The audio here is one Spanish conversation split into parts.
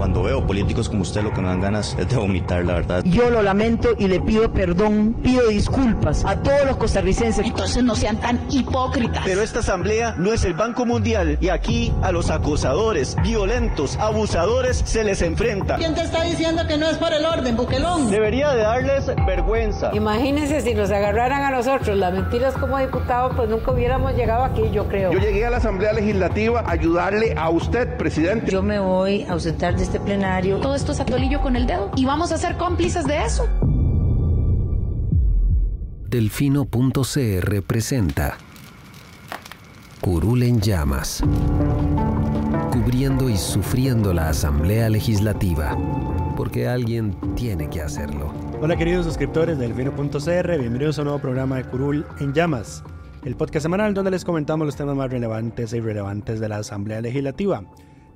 Cuando veo políticos como usted, lo que me dan ganas es de vomitar, la verdad. Yo lo lamento y le pido perdón, pido disculpas a todos los costarricenses. Entonces no sean tan hipócritas. Pero esta asamblea no es el Banco Mundial y aquí a los acosadores, violentos, abusadores se les enfrenta. ¿Quién te está diciendo que no es por el orden, Buquelón? Debería de darles vergüenza. Imagínense si nos agarraran a nosotros las mentiras como diputados, pues nunca hubiéramos llegado aquí, yo creo. Yo llegué a la Asamblea Legislativa a ayudarle a usted, presidente. Yo me voy a ausentar de este plenario. Todo esto es atolillo con el dedo y vamos a ser cómplices de eso. Delfino.cr presenta Curul en llamas, cubriendo y sufriendo la Asamblea Legislativa, porque alguien tiene que hacerlo. Hola queridos suscriptores de Delfino.cr, bienvenidos a un nuevo programa de Curul en llamas, el podcast semanal donde les comentamos los temas más relevantes e irrelevantes de la Asamblea Legislativa.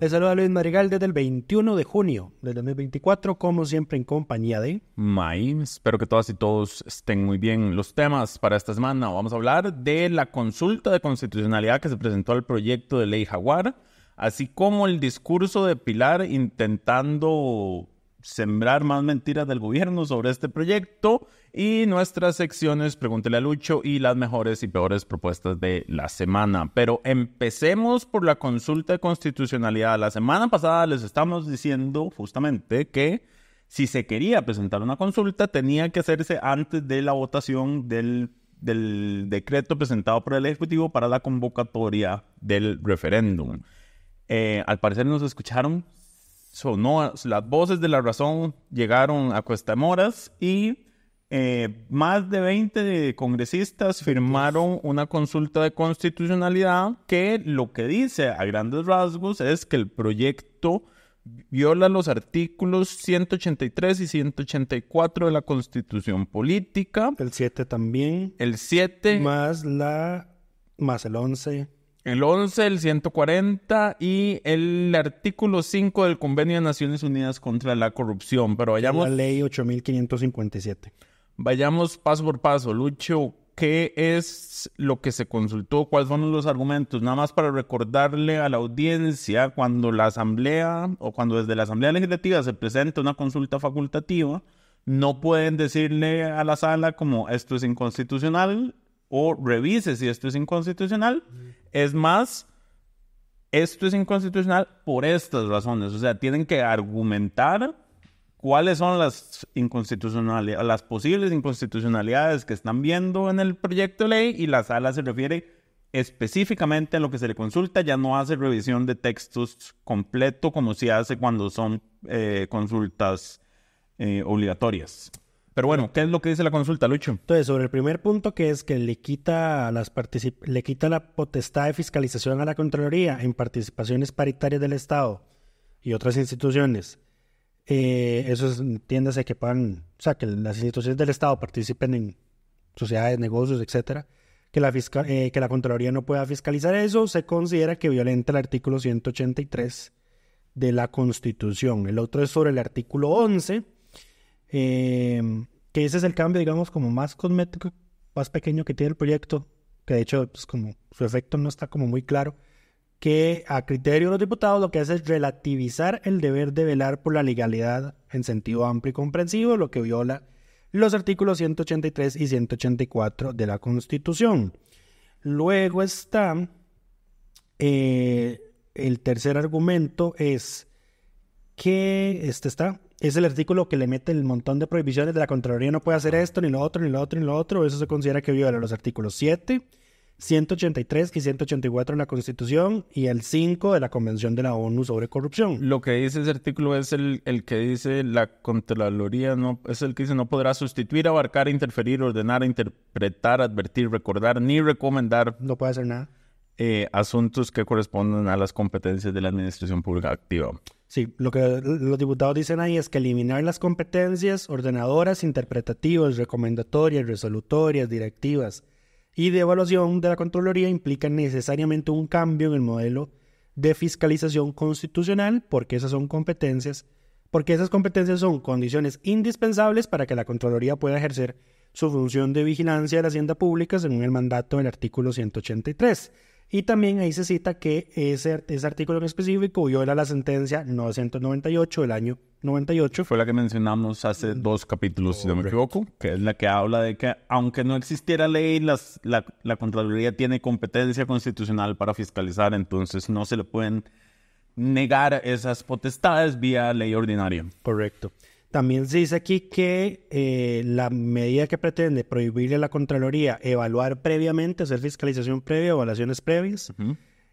Les saluda Luis Madrigal desde el 21 de junio del 2024, como siempre en compañía de... May, espero que todas y todos estén muy bien. Los temas para esta semana, vamos a hablar de la consulta de constitucionalidad que se presentó al proyecto de ley Jaguar, así como el discurso de Pilar intentando sembrar más mentiras del gobierno sobre este proyecto y nuestras secciones Pregúntele a Lucho y las mejores y peores propuestas de la semana. Pero empecemos por la consulta de constitucionalidad. La semana pasada les estamos diciendo justamente que si se quería presentar una consulta tenía que hacerse antes de la votación del decreto presentado por el Ejecutivo para la convocatoria del referéndum. Al parecer nos escucharon. Sonó, las voces de la razón llegaron a Cuestamoras y más de 20 congresistas firmaron una consulta de constitucionalidad que lo que dice a grandes rasgos es que el proyecto viola los artículos 183 y 184 de la Constitución Política. El 7 también. El 7. Más el 11. El 11, el 140 y el artículo 5 del Convenio de Naciones Unidas contra la Corrupción. Pero vayamos... La ley 8557. Vayamos paso por paso. Lucho, ¿qué es lo que se consultó? ¿Cuáles fueron los argumentos? Nada más para recordarle a la audiencia, cuando la Asamblea o cuando desde la Asamblea Legislativa se presenta una consulta facultativa, no pueden decirle a la sala como esto es inconstitucional o revise si esto es inconstitucional. Es más, esto es inconstitucional por estas razones. O sea, tienen que argumentar cuáles son las inconstitucionalidades, las posibles inconstitucionalidades que están viendo en el proyecto de ley, y la sala se refiere específicamente a lo que se le consulta. Ya no hace revisión de textos completo como se hace cuando son consultas obligatorias. Pero bueno, ¿qué es lo que dice la consulta, Lucho? Entonces, sobre el primer punto, que es que le quita la potestad de fiscalización a la Contraloría en participaciones paritarias del Estado y otras instituciones. Eso entiéndase que puedan, o sea, que las instituciones del Estado participen en sociedades, negocios, etcétera, que la Contraloría no pueda fiscalizar eso, se considera que violenta el artículo 183 de la Constitución. El otro es sobre el artículo 11, que ese es el cambio, digamos, como más cosmético, más pequeño que tiene el proyecto, que de hecho, pues, como su efecto no está como muy claro, que a criterio de los diputados lo que hace es relativizar el deber de velar por la legalidad en sentido amplio y comprensivo, lo que viola los artículos 183 y 184 de la Constitución. Luego está el tercer argumento, es que es el artículo que le mete el montón de prohibiciones de la Contraloría, no puede hacer esto, ni lo otro, ni lo otro, ni lo otro. Eso se considera que viola los artículos 7, 183 y 184 de la Constitución y el 5 de la Convención de la ONU sobre Corrupción. Lo que dice ese artículo es el que dice la Contraloría, no, es el que dice no podrá sustituir, abarcar, interferir, ordenar, interpretar, advertir, recordar, ni recomendar. No puede hacer nada. Asuntos que corresponden a las competencias de la Administración Pública Activa. Sí, lo que los diputados dicen ahí es que eliminar las competencias ordenadoras, interpretativas, recomendatorias, resolutorias, directivas y de evaluación de la Contraloría implica necesariamente un cambio en el modelo de fiscalización constitucional, porque esas competencias son condiciones indispensables para que la Contraloría pueda ejercer su función de vigilancia de la hacienda pública según el mandato del artículo 183. Y también ahí se cita que ese artículo en específico viola la sentencia 998 del año 98. Fue la que mencionamos hace 2 capítulos, si no me equivoco, que es la que habla de que aunque no existiera ley, la Contraloría tiene competencia constitucional para fiscalizar, entonces no se le pueden negar esas potestades vía ley ordinaria. Correcto. También se dice aquí que la medida que pretende prohibirle a la Contraloría evaluar previamente, hacer fiscalización previa, evaluaciones previas,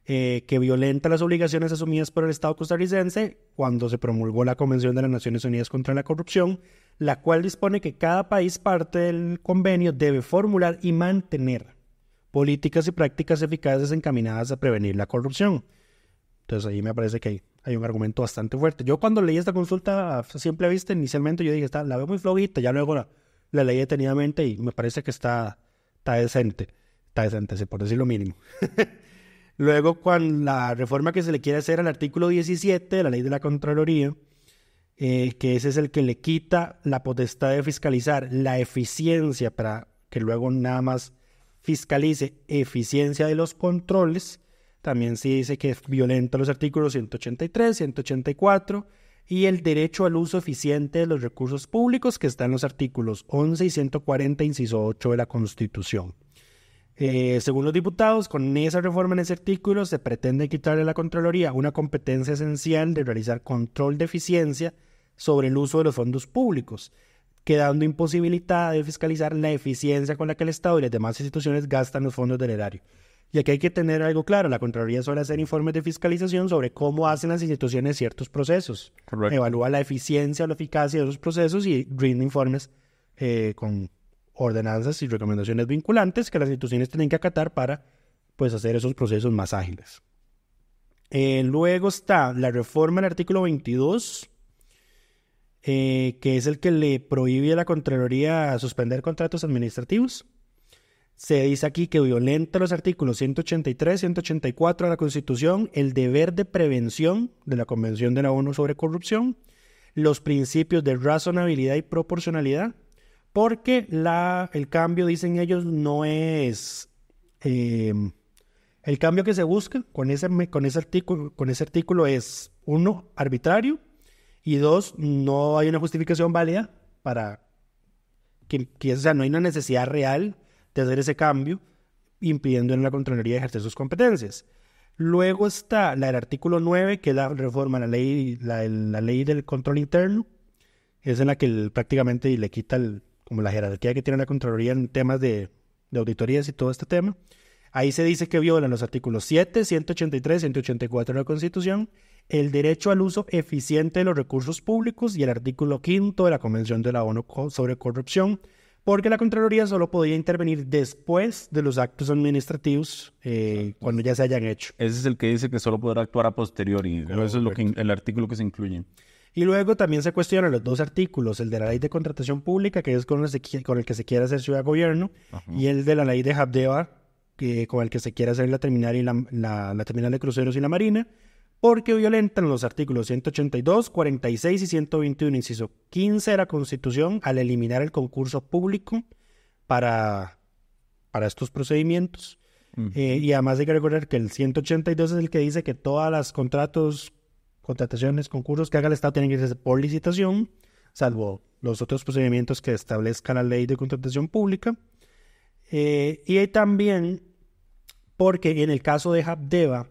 que violenta las obligaciones asumidas por el Estado costarricense cuando se promulgó la Convención de las Naciones Unidas contra la Corrupción, la cual dispone que cada país parte del convenio debe formular y mantener políticas y prácticas eficaces encaminadas a prevenir la corrupción. Entonces ahí me parece que hay un argumento bastante fuerte. Yo cuando leí esta consulta a simple vista, inicialmente yo dije, la veo muy flojita, ya luego la leí detenidamente y me parece que está decente, sí, por decir lo mínimo. Luego, con la reforma que se le quiere hacer al artículo 17 de la ley de la Contraloría, que ese es el que le quita la potestad de fiscalizar la eficiencia para que luego nada más fiscalice eficiencia de los controles. También se dice que violenta los artículos 183, 184 y el derecho al uso eficiente de los recursos públicos, que está en los artículos 11 y 140, inciso 8 de la Constitución. Según los diputados, con esa reforma en ese artículo se pretende quitarle a la Contraloría una competencia esencial de realizar control de eficiencia sobre el uso de los fondos públicos, quedando imposibilitada de fiscalizar la eficiencia con la que el Estado y las demás instituciones gastan los fondos del erario. Y aquí hay que tener algo claro, la Contraloría suele hacer informes de fiscalización sobre cómo hacen las instituciones ciertos procesos. Correcto. Evalúa la eficiencia o la eficacia de esos procesos y rinde informes con ordenanzas y recomendaciones vinculantes que las instituciones tienen que acatar para pues, hacer esos procesos más ágiles. Luego está la reforma del artículo 22, que es el que le prohíbe a la Contraloría suspender contratos administrativos. Se dice aquí que violenta los artículos 183, 184 de la Constitución, el deber de prevención de la Convención de la ONU sobre corrupción, los principios de razonabilidad y proporcionalidad, porque el cambio, dicen ellos, no es... el cambio que se busca con ese artículo es, 1, arbitrario, y 2, no hay una justificación válida para o sea, no hay una necesidad real de hacer ese cambio, impidiendo en la Contraloría ejercer sus competencias. Luego está el artículo 9, que es la reforma a la ley del control interno, es en la que prácticamente le quita como la jerarquía que tiene la Contraloría en temas de auditorías y todo este tema. Ahí se dice que violan los artículos 7, 183, 184 de la Constitución, el derecho al uso eficiente de los recursos públicos y el artículo 5 de la Convención de la ONU sobre corrupción, porque la Contraloría solo podía intervenir después de los actos administrativos cuando ya se hayan hecho. Ese es el que dice que solo podrá actuar a posteriori. Eso es el artículo que se incluye. Y luego también se cuestionan los 2 artículos, el de la ley de contratación pública, que es con el que se quiere hacer ciudad-gobierno, y el de la ley de Habdeba, con el que se quiere hacer la terminal de cruceros y la marina, porque violentan los artículos 182, 46 y 121, inciso 15 de la Constitución, al eliminar el concurso público para estos procedimientos. Y además hay que recordar que el 182 es el que dice que todas las contrataciones, concursos que haga el Estado tienen que ser por licitación, salvo los otros procedimientos que establezca la ley de contratación pública. Y también porque en el caso de Habdeba,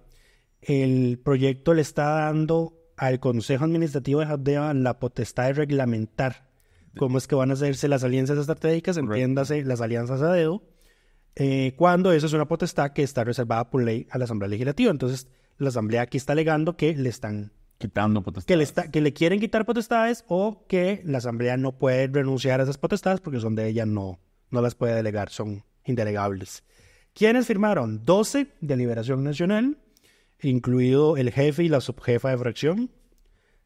el proyecto le está dando al Consejo Administrativo de Habdeba la potestad de reglamentar cómo es que van a hacerse las alianzas estratégicas, entiéndase las alianzas a dedo, cuando eso es una potestad que está reservada por ley a la Asamblea Legislativa. Entonces, la Asamblea aquí está alegando que le están quitando potestades. Que le quieren quitar potestades o que la Asamblea no puede renunciar a esas potestades porque son de ella, no las puede delegar, son indelegables. ¿Quiénes firmaron? 12 de Liberación Nacional, incluido el jefe y la subjefa de fracción,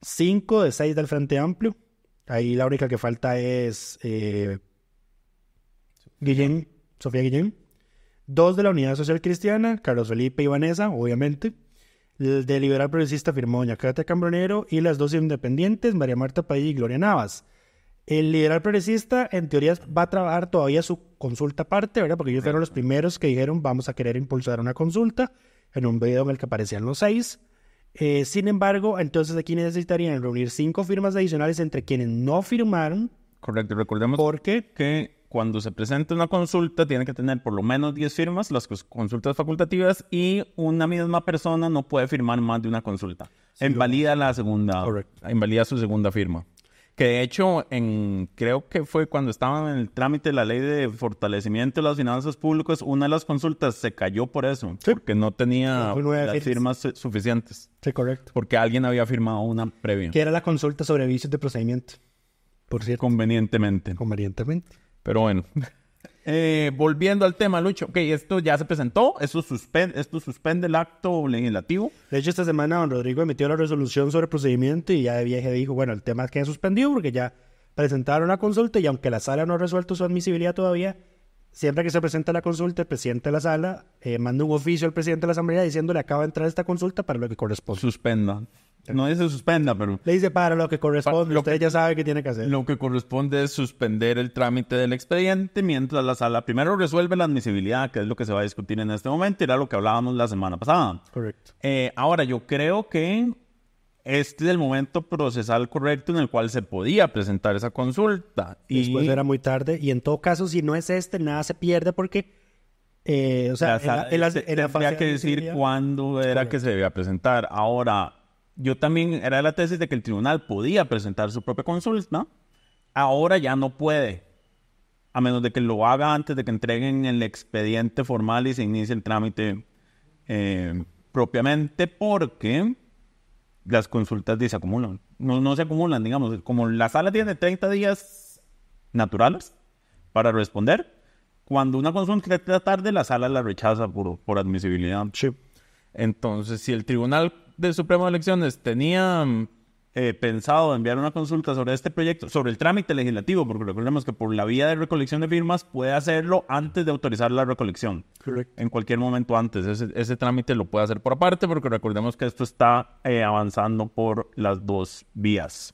5 de 6 del Frente Amplio, ahí la única que falta es Sofía Guillén, 2 de la Unidad Social Cristiana, Carlos Felipe y Vanessa, obviamente, el de Liberal Progresista firmó doña Katia Cambronero y las 2 independientes, María Marta Padilla y Gloria Navas. El liberal progresista, en teoría, va a trabajar todavía su consulta aparte, ¿verdad? Porque ellos fueron los primeros que dijeron vamos a querer impulsar una consulta en un video en el que aparecían los 6. Sin embargo, entonces aquí necesitarían reunir 5 firmas adicionales entre quienes no firmaron. Correcto, recordemos Porque que cuando se presenta una consulta tiene que tener por lo menos 10 firmas, las consultas facultativas, y una misma persona no puede firmar más de una consulta. Invalida invalida su segunda firma. Que de hecho, creo que fue cuando estaban en el trámite de la ley de fortalecimiento de las finanzas públicas, una de las consultas se cayó por eso, porque no tenía las firmas suficientes. Sí, correcto. Porque alguien había firmado una previa. Que era la consulta sobre vicios de procedimiento, por cierto. Convenientemente. Pero bueno. Volviendo al tema, Lucho. Ok, esto ya se presentó. Esto suspende el acto legislativo. De hecho, esta semana don Rodrigo emitió la resolución sobre procedimiento y ya de viaje dijo, bueno, el tema queda suspendido porque ya presentaron la consulta y aunque la sala no ha resuelto su admisibilidad todavía, siempre que se presenta la consulta, el presidente de la sala manda un oficio al presidente de la asamblea diciéndole acaba de entrar esta consulta para lo que corresponde. Suspenda. No dice suspenda, pero... Le dice para lo que corresponde. Usted ya sabe qué tiene que hacer. Lo que corresponde es suspender el trámite del expediente mientras la sala primero resuelve la admisibilidad, que es lo que se va a discutir en este momento, y era lo que hablábamos la semana pasada. Correcto. Ahora, yo creo que este es el momento procesal correcto en el cual se podía presentar esa consulta. Y después era muy tarde. Y en todo caso, si no es nada se pierde porque... Había que decir cuándo era que se debía presentar. Ahora... Yo también era de la tesis de que el tribunal podía presentar su propia consulta. Ahora ya no puede. A menos de que lo haga antes de que entreguen el expediente formal y se inicie el trámite propiamente, porque las consultas se acumulan. No se acumulan, digamos. Como la sala tiene 30 días naturales para responder, cuando una consulta está tarde, la sala la rechaza por admisibilidad. Sí. Entonces, si el Tribunal de Suprema de Elecciones tenía pensado enviar una consulta sobre este proyecto, sobre el trámite legislativo, porque recordemos que por la vía de recolección de firmas puede hacerlo antes de autorizar la recolección. Correcto. En cualquier momento antes. Ese trámite lo puede hacer por aparte, porque recordemos que esto está avanzando por las dos vías.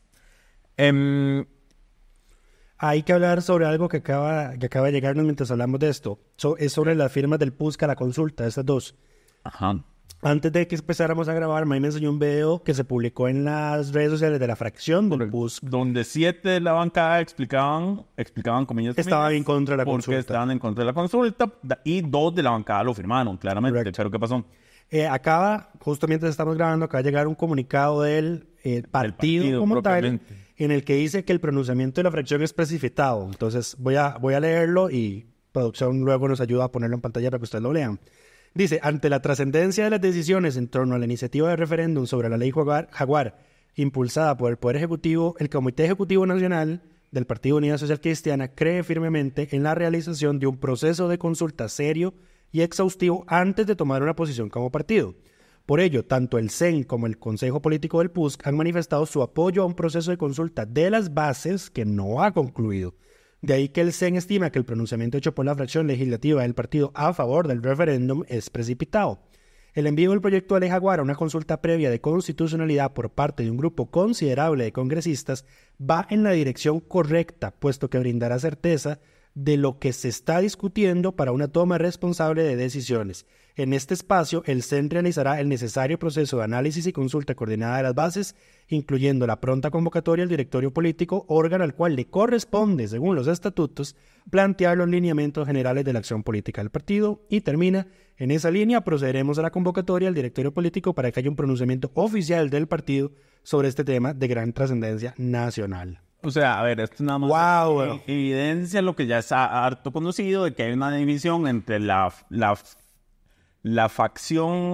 Hay que hablar sobre algo que acaba de llegarnos mientras hablamos de esto. Es sobre las firmas del PUSC a la consulta, esas dos. Ajá. Antes de que empezáramos a grabar, May me enseñó un video que se publicó en las redes sociales de la fracción del PUSC. Donde 7 de la bancada explicaban comillas, estaban en contra de la consulta. Porque estaban en contra de la consulta y 2 de la bancada lo firmaron, claramente. Correcto. Pero ¿qué pasó? Justo mientras estamos grabando, acaba de llegar un comunicado del partido como tal, en el que dice que el pronunciamiento de la fracción es precipitado. Entonces voy a leerlo y producción luego nos ayuda a ponerlo en pantalla para que ustedes lo lean. Dice, ante la trascendencia de las decisiones en torno a la iniciativa de referéndum sobre la ley Jaguar, impulsada por el Poder Ejecutivo, el Comité Ejecutivo Nacional del Partido Unidad Social Cristiana cree firmemente en la realización de un proceso de consulta serio y exhaustivo antes de tomar una posición como partido. Por ello, tanto el CEN como el Consejo Político del PUSC han manifestado su apoyo a un proceso de consulta de las bases que no ha concluido. De ahí que el CEN estima que el pronunciamiento hecho por la fracción legislativa del partido a favor del referéndum es precipitado. El envío del proyecto de ley Jaguar a una consulta previa de constitucionalidad por parte de un grupo considerable de congresistas va en la dirección correcta, puesto que brindará certeza de lo que se está discutiendo para una toma responsable de decisiones. En este espacio, el CEN realizará el necesario proceso de análisis y consulta coordinada de las bases, incluyendo la pronta convocatoria al directorio político, órgano al cual le corresponde, según los estatutos, plantear los lineamientos generales de la acción política del partido, y termina, en esa línea procederemos a la convocatoria al directorio político para que haya un pronunciamiento oficial del partido sobre este tema de gran trascendencia nacional. O sea, a ver, esto nada más evidencia lo que ya es harto conocido, de que hay una división entre la facción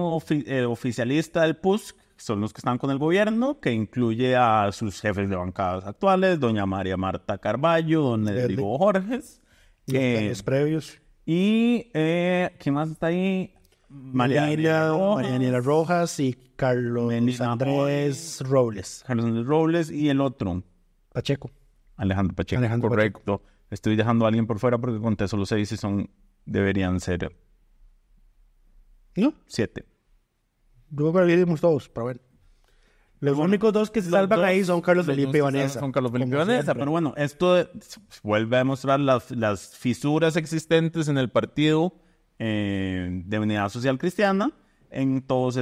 oficialista del PUSC, son los que están con el gobierno, que incluye a sus jefes de bancadas actuales, doña María Marta Carballo, don Edrigo Jorges. Los previos. Y, ¿quién más está ahí? Marianela Rojas y Carlos Andrés Robles. Carlos Andrés Robles y el otro. Pacheco. Alejandro Pacheco. Correcto. Estoy dejando a alguien por fuera porque conté solo 6 y deberían ser... ¿No? 7. Luego que dimos todos, pero bueno. Los únicos dos que se salvan ahí son Carlos Felipe y Vanessa. Son Carlos Felipe y Vanessa. Pero bueno, esto vuelve a demostrar las fisuras existentes en el partido de Unidad Social Cristiana en todos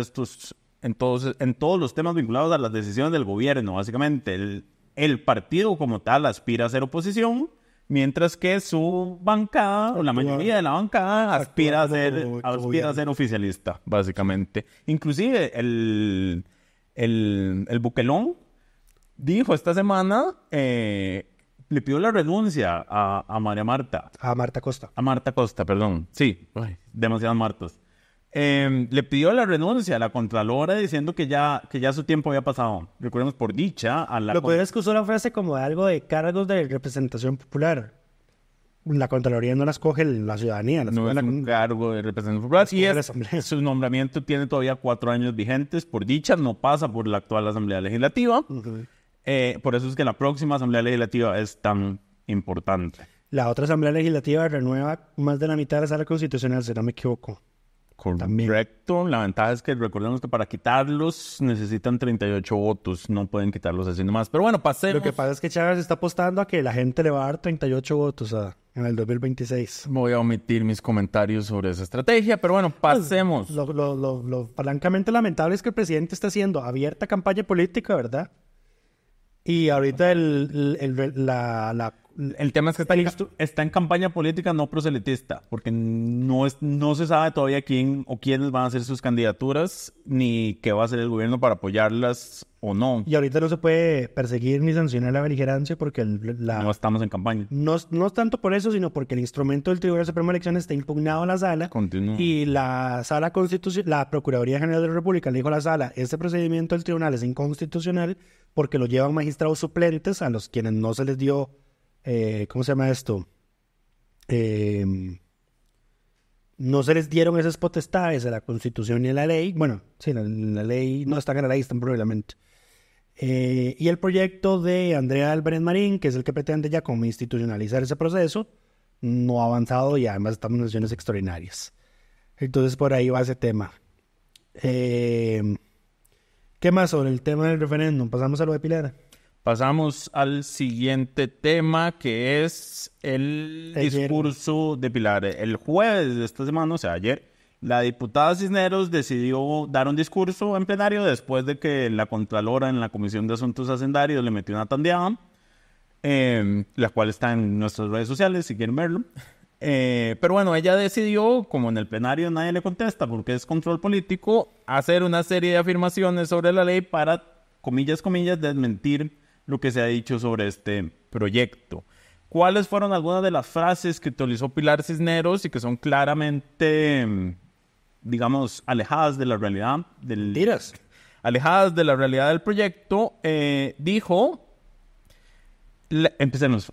los temas vinculados a las decisiones del gobierno. Básicamente, el partido como tal aspira a ser oposición, mientras que su bancada, o la mayoría de la bancada, aspira a ser oficialista, básicamente. Inclusive, el Bukelón dijo esta semana, le pidió la renuncia a María Marta. A Marta Costa. A Marta Costa, perdón. Sí, demasiadas Martas. Le pidió la renuncia a la Contralora diciendo que ya su tiempo había pasado. Recordemos, por dicha a la... Lo peor es que usó la frase como de algo de cargos de representación popular. La Contraloría no las coge la ciudadanía. No es un cargo de representación popular. Y su nombramiento tiene todavía 4 años vigentes. Por dicha, no pasa por la actual Asamblea Legislativa. Uh-huh. Por eso es que la próxima Asamblea Legislativa es tan importante. La otra Asamblea Legislativa renueva más de la mitad de la Sala Constitucional, si no me equivoco. Correcto. La ventaja es que recordemos que para quitarlos necesitan 38 votos. No pueden quitarlos así nomás. Pero bueno, pasemos. Lo que pasa es que Chávez está apostando a que la gente le va a dar 38 votos en el 2026. Voy a omitir mis comentarios sobre esa estrategia. Pero bueno, pasemos. Pues, lo francamente lamentable es que el presidente está haciendo abierta campaña política, ¿verdad? Y ahorita el tema es que está en campaña política no proselitista, porque no se sabe todavía quién o quiénes van a ser sus candidaturas, ni qué va a hacer el gobierno para apoyarlas o no. Y ahorita no se puede perseguir ni sancionar la beligerancia porque no estamos en campaña. No es tanto por eso, sino porque el instrumento del Tribunal Supremo de Elecciones está impugnado en la sala. Continúa. Y la Procuraduría General de la República le dijo a la sala, este procedimiento del tribunal es inconstitucional porque lo llevan magistrados suplentes a los quienes no se les dio... ¿cómo se llama esto? No se les dieron esas potestades a la Constitución y a la ley. Bueno, sí, la ley no están en la ley, están por reglamento. Y el proyecto de Andrea Álvarez Marín, que es el que pretende ya como institucionalizar ese proceso, no ha avanzado y además estamos en sesiones extraordinarias. Entonces por ahí va ese tema. ¿Qué más sobre el tema del referéndum? Pasamos a lo de Pilar. Pasamos al siguiente tema, que es el discurso de Pilar. El jueves de esta semana, o sea, ayer, la diputada Cisneros decidió dar un discurso en plenario después de que la Contralora en la Comisión de Asuntos Hacendarios le metió una tandeada, la cual está en nuestras redes sociales, si quieren verlo. Pero bueno, ella decidió, como en el plenario nadie le contesta porque es control político, hacer una serie de afirmaciones sobre la ley para, comillas, desmentir lo que se ha dicho sobre este proyecto. ¿Cuáles fueron algunas de las frases que utilizó Pilar Cisneros y que son claramente, digamos, alejadas de la realidad? Mentiras. Alejadas de la realidad del proyecto. Dijo, empecemos,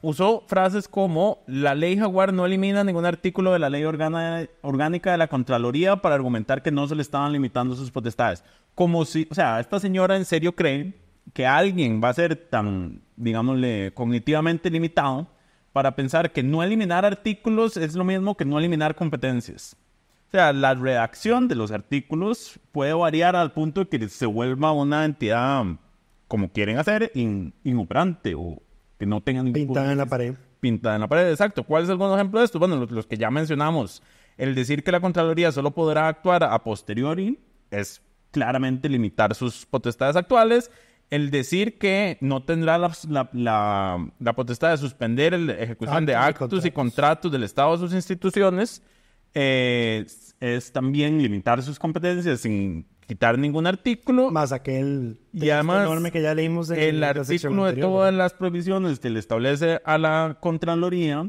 usó frases como: la ley Jaguar no elimina ningún artículo de la ley orgánica de la Contraloría para argumentar que no se le estaban limitando sus potestades. Como si, o sea, esta señora en serio cree que alguien va a ser tan, digámosle, cognitivamente limitado para pensar que no eliminar artículos es lo mismo que no eliminar competencias. O sea, la redacción de los artículos puede variar al punto de que se vuelva una entidad, como quieren hacer, inoperante o que no tenga ningún... Pintada en la pared. Pintada en la pared, exacto. ¿Cuál es algún ejemplo de esto? Bueno, los que ya mencionamos. El decir que la Contraloría solo podrá actuar a posteriori es claramente limitar sus potestades actuales. El decir que no tendrá la potestad de suspender la ejecución de actos y contratos del Estado o sus instituciones es también limitar sus competencias sin quitar ningún artículo. Más aquel y además, enorme que ya leímos el artículo de todas las provisiones que le establece a la Contraloría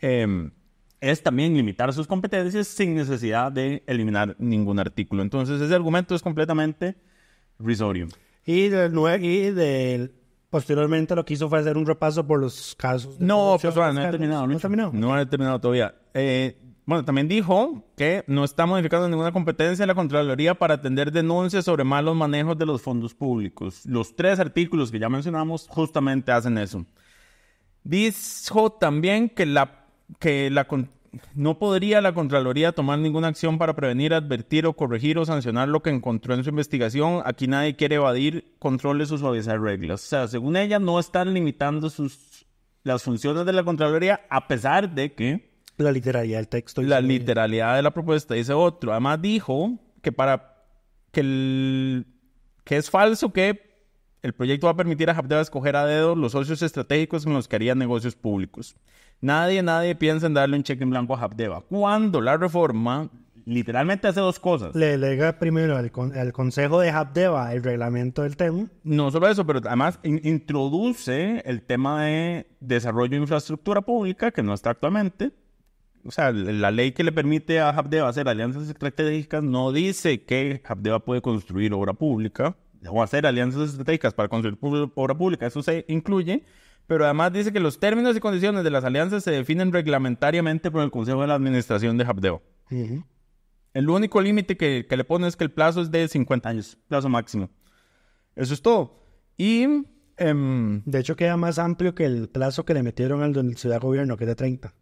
es también limitar sus competencias sin necesidad de eliminar ningún artículo. Entonces ese argumento es completamente risorio. Y posteriormente lo que hizo fue hacer un repaso por los casos. No, pues no he terminado. No he terminado todavía. Bueno, también dijo que no está modificando ninguna competencia de la Contraloría para atender denuncias sobre malos manejos de los fondos públicos. Los 3 artículos que ya mencionamos justamente hacen eso. Dijo también que no podría la Contraloría tomar ninguna acción para prevenir, advertir o corregir o sancionar lo que encontró en su investigación. Aquí nadie quiere evadir controles o suavizar reglas. O sea, según ella, no están limitando las funciones de la Contraloría, a pesar de que la literalidad del texto. La literalidad de la propuesta dice otro. Además dijo que que es falso que el proyecto va a permitir a Habdeba escoger a dedo los socios estratégicos con los que haría negocios públicos. Nadie piensa en darle un cheque en blanco a Habdeba. Cuando la reforma literalmente hace dos cosas. Le delega primero al Consejo de Habdeba el reglamento del tema. No solo eso, pero además introduce el tema de desarrollo de infraestructura pública, que no está actualmente. O sea, la ley que le permite a Habdeba hacer alianzas estratégicas no dice que Habdeba puede construir obra pública o hacer alianzas estratégicas para construir obra pública. Eso se incluye, pero además dice que los términos y condiciones de las alianzas se definen reglamentariamente por el Consejo de la Administración de Habdeba. Uh-huh. El único límite que le pone es que el plazo es de 50 años, plazo máximo. Eso es todo. Y de hecho queda más amplio que el plazo que le metieron al Ciudad Gobierno, que es de 30.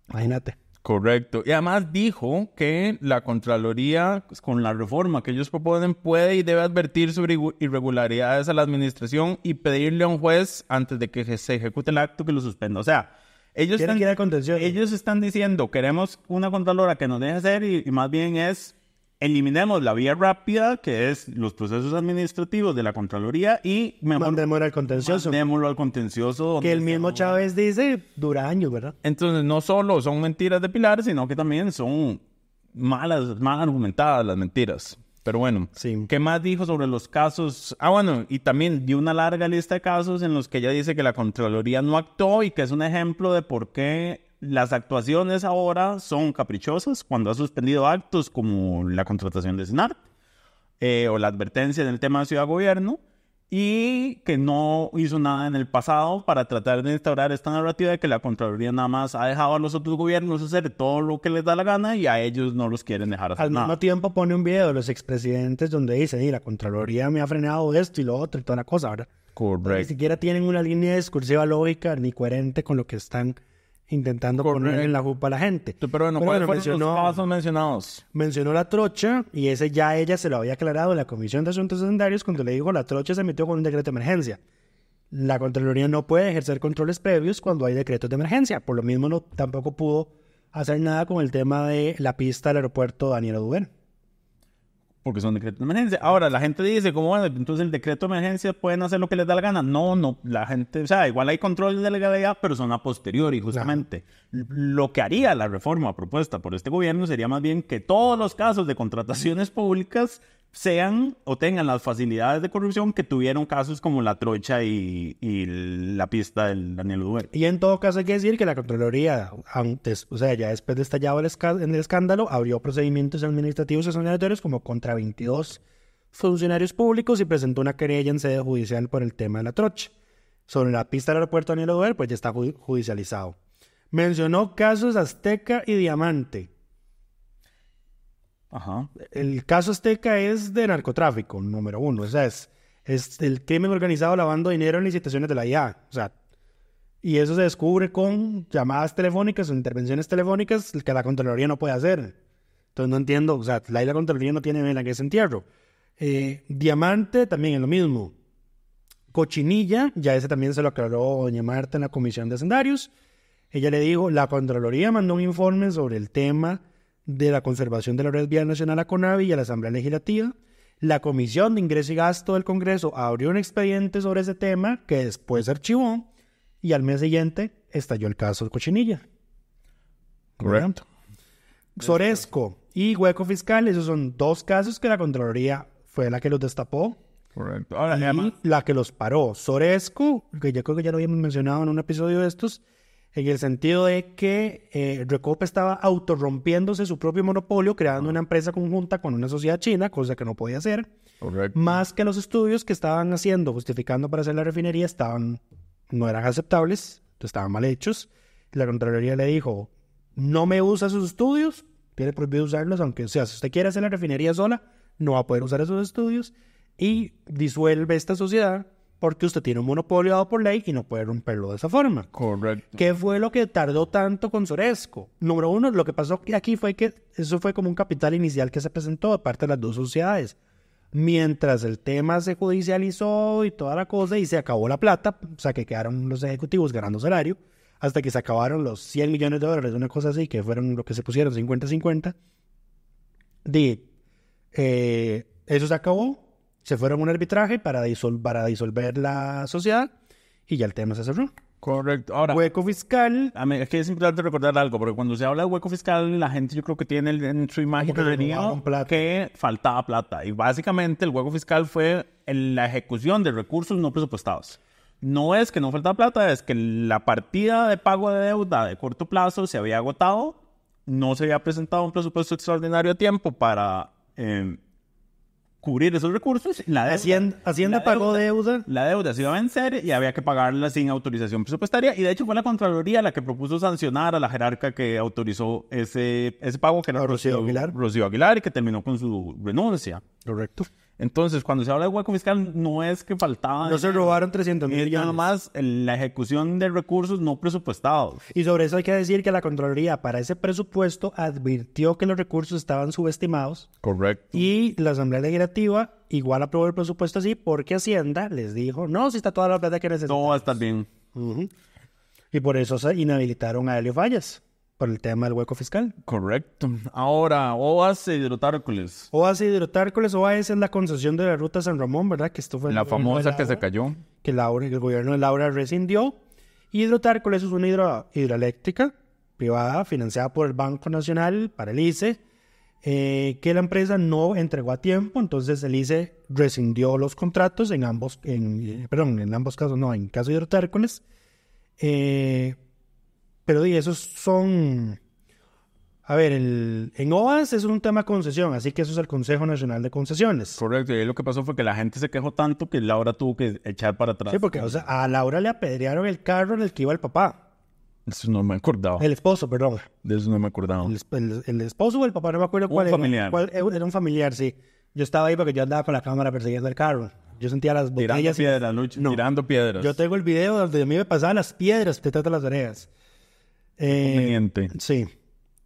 Imagínate. Correcto. Y además dijo que la Contraloría, con la reforma que ellos proponen, puede y debe advertir sobre irregularidades a la administración y pedirle a un juez, antes de que se ejecute el acto, que lo suspenda. O sea, ellos están diciendo, queremos una Contralora que nos deje hacer y más bien eliminemos la vía rápida, que es los procesos administrativos de la Contraloría, y mandémoslo al contencioso. Que el mismo Chávez dice, dura años, ¿verdad? Entonces, no solo son mentiras de Pilar, sino que también son mal argumentadas las mentiras. Pero bueno, sí. ¿Qué más dijo sobre los casos? Y también dio una larga lista de casos en los que ella dice que la Contraloría no actuó y que es un ejemplo de por qué las actuaciones ahora son caprichosas cuando ha suspendido actos como la contratación de SNART o la advertencia en el tema de Ciudad Gobierno, y que no hizo nada en el pasado para tratar de instaurar esta narrativa de que la Contraloría nada más ha dejado a los otros gobiernos hacer todo lo que les da la gana y a ellos no los quieren dejar hacer nada. Al mismo tiempo pone un video de los expresidentes donde dice, la Contraloría me ha frenado esto y lo otro y toda la cosa, ¿verdad? Correcto. Ni siquiera tienen una línea discursiva lógica ni coherente con lo que están intentando poner en la jupa a la gente. Pero bueno, ¿cuáles fueron los casos mencionados? Mencionó la trocha, y ese ya ella se lo había aclarado en la Comisión de Asuntos Hacendarios cuando le dijo la trocha se emitió con un decreto de emergencia. La Contraloría no puede ejercer controles previos cuando hay decretos de emergencia. Por lo mismo tampoco pudo hacer nada con el tema de la pista del aeropuerto Daniel Oduber. Porque son decretos de emergencia. Ahora, la gente dice, entonces el decreto de emergencia pueden hacer lo que les da la gana. No, la gente, igual hay control de legalidad, pero son a posteriori, justamente. Claro. Lo que haría la reforma propuesta por este gobierno sería más bien que todos los casos de contrataciones públicas sean o tengan las facilidades de corrupción que tuvieron casos como la trocha y la pista del Daniel Oduber. Y en todo caso hay que decir que la Contraloría, antes, ya después de estallado el escándalo, abrió procedimientos administrativos exoneratorios como contra 22 funcionarios públicos y presentó una querella en sede judicial por el tema de la trocha. Sobre la pista del aeropuerto Daniel Oduber, pues ya está judicializado. Mencionó casos Azteca y Diamante. Ajá. El caso Azteca es de narcotráfico, número uno. Es el crimen organizado lavando dinero en licitaciones de la IA. Y eso se descubre con llamadas telefónicas o intervenciones telefónicas que la Contraloría no puede hacer. Entonces no entiendo, la Contraloría no tiene vela en ese entierro. Diamante también es lo mismo. Cochinilla, ya ese también se lo aclaró doña Marta en la Comisión de Hacendarios. Ella le dijo, la Contraloría mandó un informe sobre el tema de la conservación de la red vial nacional a CONAVI y a la Asamblea Legislativa. La Comisión de Ingreso y Gasto del Congreso abrió un expediente sobre ese tema que después se archivó y al mes siguiente estalló el caso de Cochinilla. Correcto. Soresco y Hueco Fiscal, esos son dos casos que la Contraloría fue la que los destapó. Correcto. Ahora, y la que los paró. Soresco, que yo creo que ya lo habíamos mencionado en un episodio de estos, en el sentido de que Recope estaba autorrompiéndose su propio monopolio, creando una empresa conjunta con una sociedad china, cosa que no podía hacer. Correcto. Más que los estudios que estaban haciendo, justificando para hacer la refinería, no eran aceptables, estaban mal hechos. La Contraloría le dijo, no me usa sus estudios, tiene prohibido usarlos, aunque, si usted quiere hacer la refinería sola, no va a poder usar esos estudios, y disuelve esta sociedad porque usted tiene un monopolio dado por ley y no puede romperlo de esa forma. Correcto. ¿Qué fue lo que tardó tanto con Soresco? Número uno, lo que pasó aquí fue que eso fue como un capital inicial que se presentó de parte de las dos sociedades. Mientras el tema se judicializó y toda la cosa y se acabó la plata, o sea que quedaron los ejecutivos ganando salario, hasta que se acabaron los $100 millones, una cosa así, que fueron lo que se pusieron 50-50. Eso se acabó, se fueron a un arbitraje para disolver la sociedad y ya el tema se cerró. Correcto. Ahora, Hueco fiscal. es que es importante recordar algo, porque cuando se habla de hueco fiscal, la gente yo creo que tiene en su imaginario que faltaba plata. Y básicamente el hueco fiscal fue la ejecución de recursos no presupuestados. No es que no faltaba plata, es que la partida de pago de deuda de corto plazo se había agotado, no se había presentado un presupuesto extraordinario a tiempo para cubrir esos recursos. Hacienda pagó deuda. La deuda se iba a vencer y había que pagarla sin autorización presupuestaria. Y de hecho fue la Contraloría la que propuso sancionar a la jerarca que autorizó ese pago, que era Rocío Aguilar, y que terminó con su renuncia. Correcto. Entonces, cuando se habla de hueco fiscal, no es que faltaba... No se robaron 300 millones. Nada más la ejecución de recursos no presupuestados. Y sobre eso hay que decir que la Contraloría para ese presupuesto advirtió que los recursos estaban subestimados. Correcto. Y la Asamblea Legislativa igual aprobó el presupuesto así porque Hacienda les dijo, no, si está toda la plata que necesitamos. Todo va a estar bien. Y por eso se inhabilitaron a Helio Fallas, por el tema del hueco fiscal. Correcto. Ahora, OAS e Hidrotárcoles. OAS e Hidrotárcoles, OAS es la concesión de la ruta San Ramón, ¿verdad? Que esto fue la famosa que se cayó. Que el gobierno de Laura rescindió. Y Hidrotárcoles es una hidroeléctrica privada financiada por el Banco Nacional para el ICE, que la empresa no entregó a tiempo, entonces el ICE rescindió los contratos en ambos casos, no, en caso de Hidrotárcoles. Pero esos son... A ver, en OAS es un tema de concesión, así que eso es el Consejo Nacional de Concesiones. Correcto, y ahí lo que pasó fue que la gente se quejó tanto que Laura tuvo que echar para atrás. Sí, porque a Laura le apedrearon el carro en el que iba el papá. Eso no me acordaba. El esposo, perdón. De eso no me acordaba. El esposo o el papá, no me acuerdo cuál familiar. Era un familiar, sí. Yo estaba ahí porque yo andaba con la cámara persiguiendo el carro. Yo sentía las botellas. Tirando piedras. Yo tengo el video donde a mí me pasaban las piedras detrás de las orejas. Conveniente. Sí.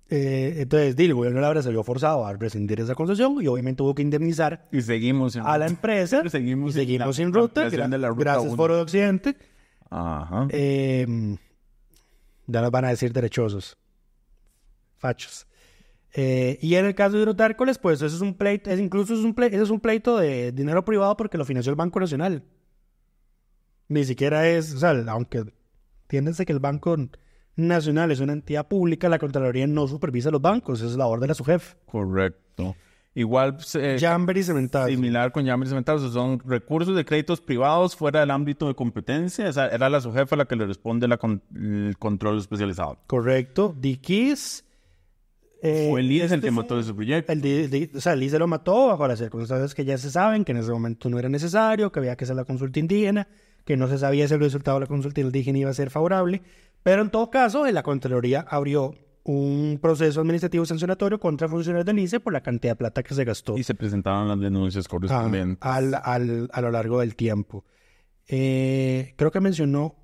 Entonces, el gobierno de Laura se vio forzado a rescindir esa concesión y obviamente tuvo que indemnizar y seguimos a la empresa. Seguimos sin ruta. Gracias, Foro de Occidente. Ajá. Ya nos van a decir derechosos. Fachos. Y en el caso de Hidrotárcoles, pues eso es un pleito, eso es un pleito de dinero privado porque lo financió el Banco Nacional. Ni siquiera es, o sea, aunque entiéndense que el Banco Nacional es una entidad pública, la Contraloría no supervisa los bancos, esa es labor de la SUGEF. Correcto. Igual, Jamber y Cemental. Similar con Jamber y Cemental, son recursos de créditos privados fuera del ámbito de competencia. Esa era la SUGEF a la que le responde el control especializado. Correcto. DICIS. Fue el ICE el que mató ese proyecto. El ICE lo mató bajo las circunstancias que ya se saben, que en ese momento no era necesario, que había que hacer la consulta indígena, que no se sabía si el resultado de la consulta indígena iba a ser favorable. Pero en todo caso, la Contraloría abrió un proceso administrativo sancionatorio contra funcionarios del ICE por la cantidad de plata que se gastó. Y se presentaron las denuncias correspondientes. A lo largo del tiempo. Creo que mencionó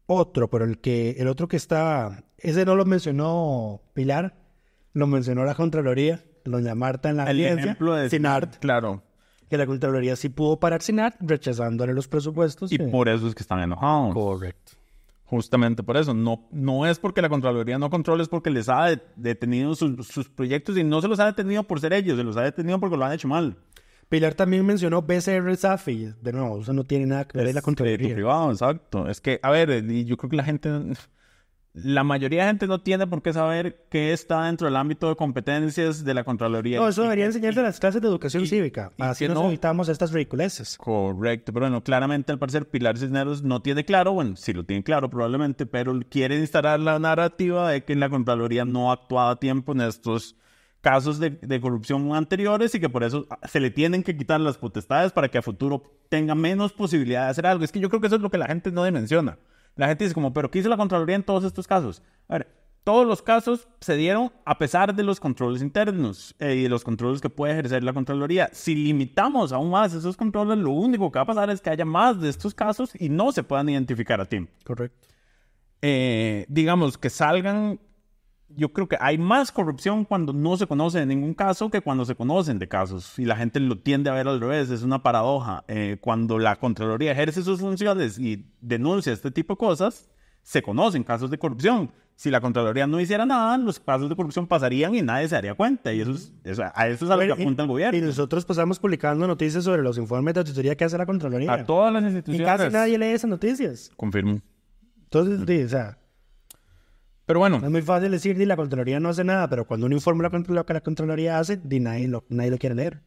otro, pero el otro que está... Ese no lo mencionó Pilar, lo mencionó la Contraloría, doña Marta en la audiencia, SINART. Claro. Que la Contraloría sí pudo parar SINART, rechazándole los presupuestos. Y por eso es que están enojados. Correcto. Justamente por eso. No es porque la Contraloría no controla, es porque les ha detenido sus proyectos y no se los ha detenido por ser ellos, se los ha detenido porque lo han hecho mal. Pilar también mencionó BCR Safi. De nuevo, eso no tiene nada que ver con la Contraloría. Privado, exacto. Es que, a ver, y yo creo que la mayoría de gente no tiene por qué saber qué está dentro del ámbito de competencias de la Contraloría. No, eso debería enseñarse en las clases de educación cívica. Así nos evitamos estas ridiculeces. Correcto, pero bueno, claramente al parecer Pilar Cisneros no tiene claro, bueno, sí lo tiene claro probablemente, pero quiere instalar la narrativa de que la Contraloría no ha actuado a tiempo en estos casos de corrupción anteriores y que por eso se le tienen que quitar las potestades para que a futuro tenga menos posibilidad de hacer algo. Es que yo creo que eso es lo que la gente no dimensiona. La gente dice como, ¿pero qué hizo la Contraloría en todos estos casos? A ver, todos los casos se dieron a pesar de los controles internos y de los controles que puede ejercer la Contraloría. Si limitamos aún más esos controles, lo único que va a pasar es que haya más de estos casos y no se puedan identificar a tiempo. Correcto. Digamos que salgan... Yo creo que hay más corrupción cuando no se conoce de ningún caso que cuando se conocen de casos. Y la gente lo tiende a ver al revés. Es una paradoja. Cuando la Contraloría ejerce sus funciones y denuncia este tipo de cosas, se conocen casos de corrupción. Si la Contraloría no hiciera nada, los casos de corrupción pasarían y nadie se daría cuenta. Y a eso es a lo que apunta el gobierno. Y nosotros pasamos publicando noticias sobre los informes de auditoría que hace la Contraloría. A todas las instituciones. Y casi nadie lee esas noticias. Confirmo. Entonces, o sea... Pero bueno. Es muy fácil decir, la Contraloría no hace nada, pero cuando uno informa lo que la Contraloría hace, nadie lo quiere leer.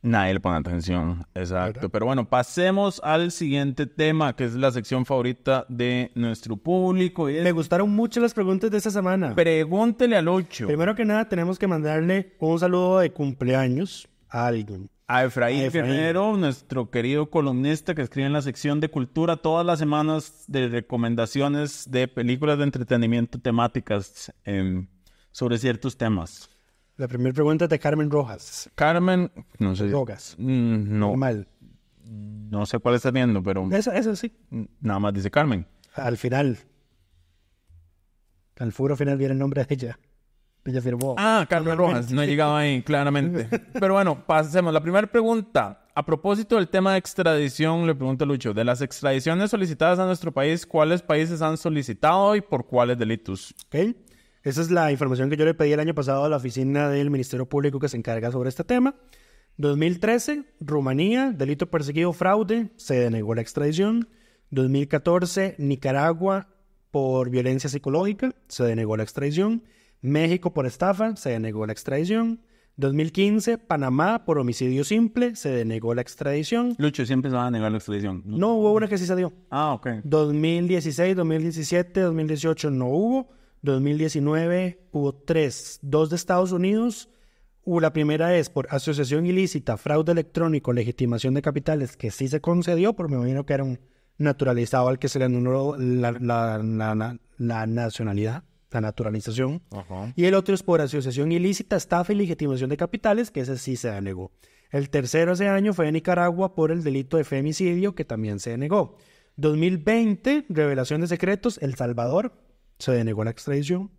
Nadie le pone atención, exacto. ¿Verdad? Pero bueno, pasemos al siguiente tema, que es la sección favorita de nuestro público. Me gustaron mucho las preguntas de esta semana. Pregúntele a Lucho. Primero que nada, tenemos que mandarle un saludo de cumpleaños a alguien. A Efraín Guerrero, nuestro querido columnista que escribe en la sección de cultura todas las semanas de recomendaciones de películas de entretenimiento temáticas sobre ciertos temas. La primera pregunta es de Carmen Rojas. Carmen, no sé. Rojas. No. Normal. No sé cuál está viendo, pero... Eso sí. Nada más dice Carmen. Al final. Al furo final viene el nombre de ella. Ella firmó. Carmen Rojas. No he llegado ahí, claramente. Pero bueno, pasemos. La primera pregunta. A propósito del tema de extradición, le pregunto a Lucho. De las extradiciones solicitadas a nuestro país, ¿cuáles países han solicitado y por cuáles delitos? Ok. Esa es la información que yo le pedí el año pasado a la oficina del Ministerio Público que se encarga sobre este tema. 2013, Rumanía, delito perseguido, fraude, se denegó la extradición. 2014, Nicaragua, por violencia psicológica, se denegó la extradición. México, por estafa, se denegó la extradición. 2015, Panamá, por homicidio simple, se denegó la extradición. Lucho, siempre se va a negar la extradición. No, hubo una que sí se dio. Ok. 2016, 2017, 2018 no hubo. 2019 hubo 3, 2 de Estados Unidos. La primera es por asociación ilícita, fraude electrónico, legitimación de capitales, que sí se concedió, pero me imagino que era un naturalizado al que se le anuló la nacionalidad, la naturalización. Uh-huh. Y el otro es por asociación ilícita, estafa y legitimación de capitales, que ese sí se denegó. El tercero ese año fue en Nicaragua por el delito de femicidio, que también se denegó. 2020, revelación de secretos, El Salvador, se denegó la extradición.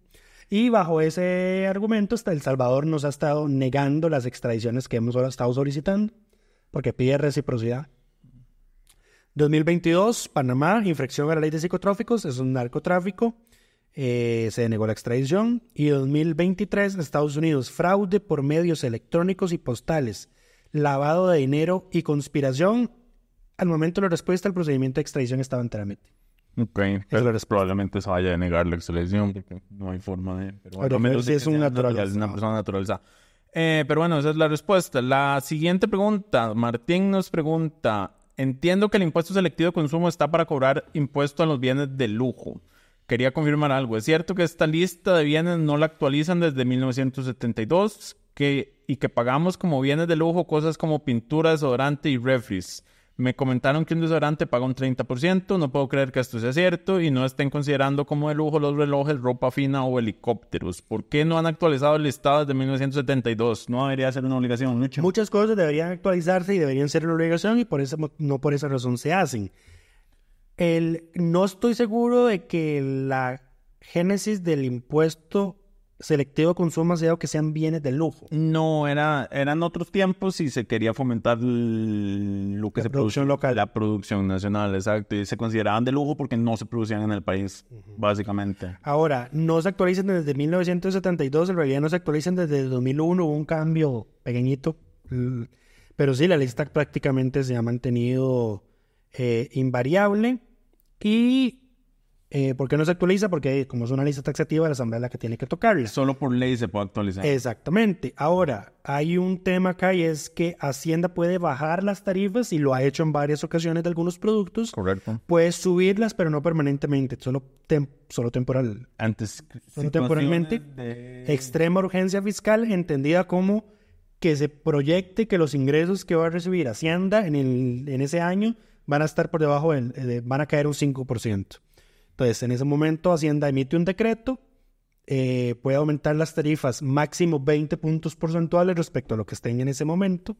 Y bajo ese argumento, El Salvador nos ha estado negando las extradiciones que hemos estado solicitando, porque pide reciprocidad. 2022, Panamá, infracción a la ley de psicotróficos, es un narcotráfico, se denegó la extradición. Y 2023, Estados Unidos, fraude por medios electrónicos y postales, lavado de dinero y conspiración. Al momento de la respuesta, el procedimiento de extradición estaba en trámite. Ok, pero probablemente se vaya a negar la extradición porque no hay forma de... Pero bueno, si es un naturalizado. Una persona naturalizada. Pero bueno, esa es la respuesta. La siguiente pregunta, Martín nos pregunta, entiendo que el impuesto selectivo de consumo está para cobrar impuesto a los bienes de lujo. Quería confirmar algo. ¿Es cierto que esta lista de bienes no la actualizan desde 1972 y que pagamos como bienes de lujo cosas como pintura, desodorante y refris? Me comentaron que un desodorante paga un 30%, no puedo creer que esto sea cierto y no estén considerando como de lujo los relojes, ropa fina o helicópteros. ¿Por qué no han actualizado el listado desde 1972? No debería ser una obligación, Lucho. Muchas cosas deberían actualizarse y deberían ser una obligación y no por esa razón se hacen. No estoy seguro de que la génesis del impuesto selectivo de consumo sea que sean bienes de lujo. No, eran otros tiempos y se quería fomentar lo que la producción local. La producción nacional, exacto. Y se consideraban de lujo porque no se producían en el país, básicamente. Ahora, no se actualizan desde 1972, en realidad no se actualizan desde 2001, hubo un cambio pequeñito. Pero sí, la lista prácticamente se ha mantenido invariable. Y ¿por qué no se actualiza? Porque como es una lista taxativa, la Asamblea es la que tiene que tocarla. Solo por ley se puede actualizar. Exactamente. Ahora, hay un tema acá y es que Hacienda puede bajar las tarifas y lo ha hecho en varias ocasiones de algunos productos. Correcto. Puede subirlas, pero no permanentemente, solo temporal. Solo temporalmente. Extrema urgencia fiscal, entendida como que se proyecte que los ingresos que va a recibir Hacienda en ese año van a estar por debajo van a caer un 5%. Entonces, en ese momento, Hacienda emite un decreto puede aumentar las tarifas máximo 20 puntos porcentuales respecto a lo que estén en ese momento,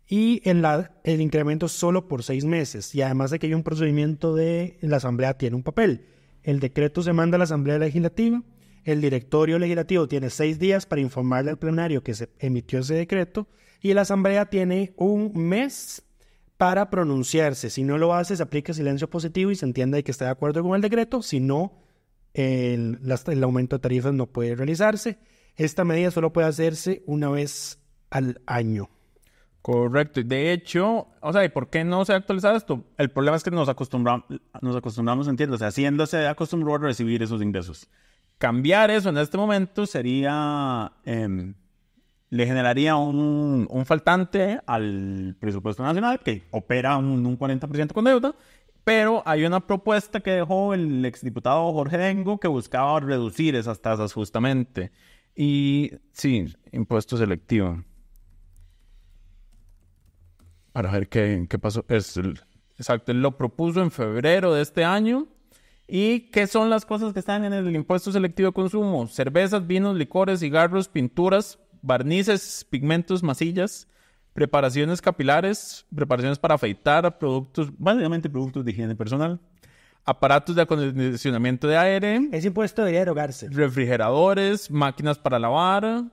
y el incremento solo por 6 meses, y además de que hay un procedimiento la Asamblea tiene un papel. El decreto se manda a la Asamblea Legislativa, el directorio legislativo tiene 6 días para informarle al plenario que se emitió ese decreto, y la Asamblea tiene un mes para pronunciarse. Si no lo hace, se aplica silencio positivo y se entiende que está de acuerdo con el decreto. Si no, el aumento de tarifas no puede realizarse. Esta medida solo puede hacerse una vez al año. Correcto. De hecho, o sea, ¿y por qué no se ha actualizado esto? El problema es que nos acostumbramos, entiendo, o sea, Hacienda se acostumbró a recibir esos ingresos. Cambiar eso en este momento sería, le generaría un faltante al presupuesto nacional que opera un 40% con deuda, pero hay una propuesta que dejó el exdiputado Jorge Dengo que buscaba reducir esas tasas justamente. Y sí, impuesto selectivo. Para ver qué pasó. Exacto, él lo propuso en febrero de este año. ¿Y qué son las cosas que están en el impuesto selectivo de consumo? Cervezas, vinos, licores, cigarros, pinturas, barnices, pigmentos, masillas, preparaciones capilares, preparaciones para afeitar, básicamente productos de higiene personal, aparatos de acondicionamiento de aire. Ese impuesto debería derogarse. Refrigeradores, máquinas para lavar,